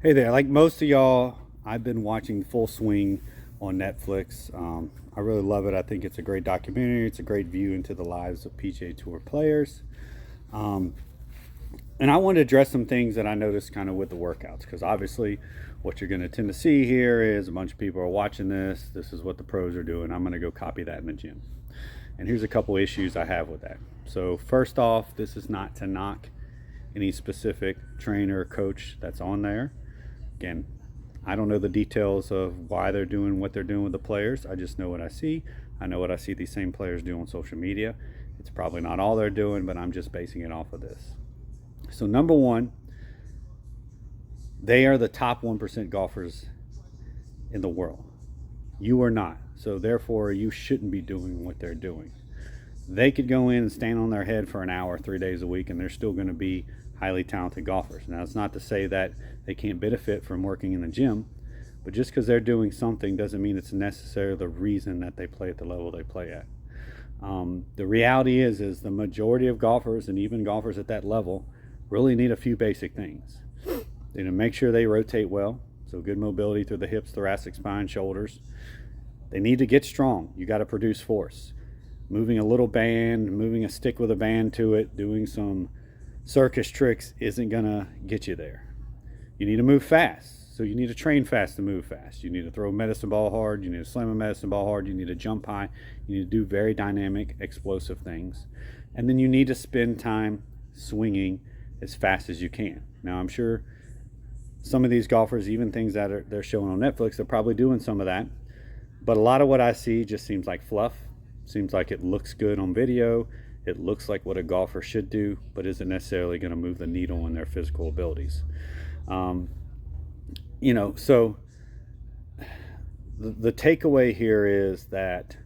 Hey there, like most of y'all, I've been watching Full Swing on Netflix. I really love it. I think it's a great documentary. It's a great view into the lives of PGA Tour players. Um, and I want to address some things that I noticed kind of with the workouts, because obviously, what you're going to tend to see here is a bunch of people are watching this. This is what the pros are doing. I'm going to go copy that in the gym. And here's a couple issues I have with that. So, first off, this is not to knock any specific trainer or coach that's on there. Again, I don't know the details of why they're doing what they're doing with the players. I just know what I see. I know what I see these same players do on social media. It's probably not all they're doing, but I'm just basing it off of this. So, number one, they are the top 1% golfers in the world. You are not. So, therefore, you shouldn't be doing what they're doing. They could go in and stand on their head for an hour, 3 days a week, and they're still going to be highly talented golfers. Now, it's not to say that they can't benefit from working in the gym, but just because they're doing something doesn't mean it's necessarily the reason that they play at the level they play at. The reality is the majority of golfers and even golfers at that level really need a few basic things. They need to make sure they rotate well, so good mobility through the hips, thoracic spine, shoulders. They need to get strong. You got to produce force. Moving a little band, moving a stick with a band to it, doing some circus tricks isn't going to get you there. You need to move fast. So you need to train fast to move fast. You need to throw a medicine ball hard. You need to slam a medicine ball hard. You need to jump high. You need to do very dynamic, explosive things. And then you need to spend time swinging as fast as you can. Now, I'm sure some of these golfers, even things that they're showing on Netflix, they're probably doing some of that. But a lot of what I see just seems like fluff. Seems like it looks good on video. It looks like what a golfer should do, but isn't necessarily going to move the needle in their physical abilities. So the takeaway here is that,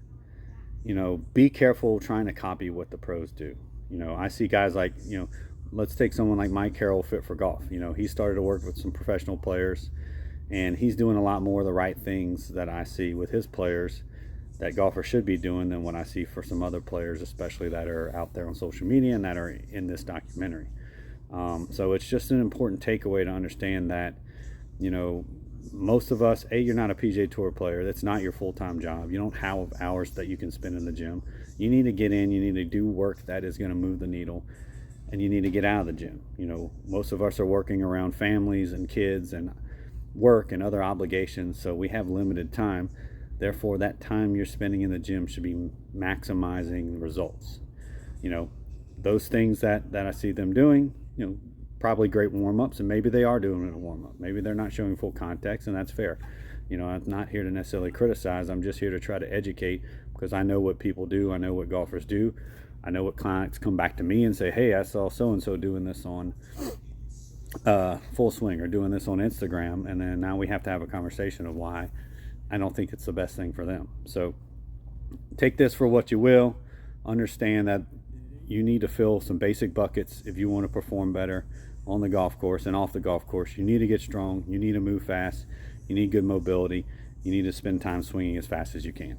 be careful trying to copy what the pros do. I see guys like, let's take someone like Mike Carroll, Fit for Golf. He started to work with some professional players, and he's doing a lot more of the right things that I see with his players that golfers should be doing than what I see for some other players, especially that are out there on social media and that are in this documentary. So it's just an important takeaway to understand that, most of us, you're not a PGA Tour player. That's not your full-time job. You don't have hours that you can spend in the gym. You need to get in. You need to do work that is going to move the needle, and you need to get out of the gym. Most of us are working around families and kids and work and other obligations, so we have limited time. Therefore, that time you're spending in the gym should be maximizing results. Those things that I see them doing, probably great warm-ups, and maybe they are doing it in a warm-up. Maybe they're not showing full context, and that's fair. I'm not here to necessarily criticize. I'm just here to try to educate, because I know what people do. I know what golfers do. I know what clients come back to me and say, hey, I saw so-and-so doing this on Full Swing or doing this on Instagram, and then now we have to have a conversation of why I don't think it's the best thing for them. So take this for what you will. Understand that you need to fill some basic buckets if you want to perform better on the golf course and off the golf course. You need to get strong. You need to move fast. You need good mobility. You need to spend time swinging as fast as you can.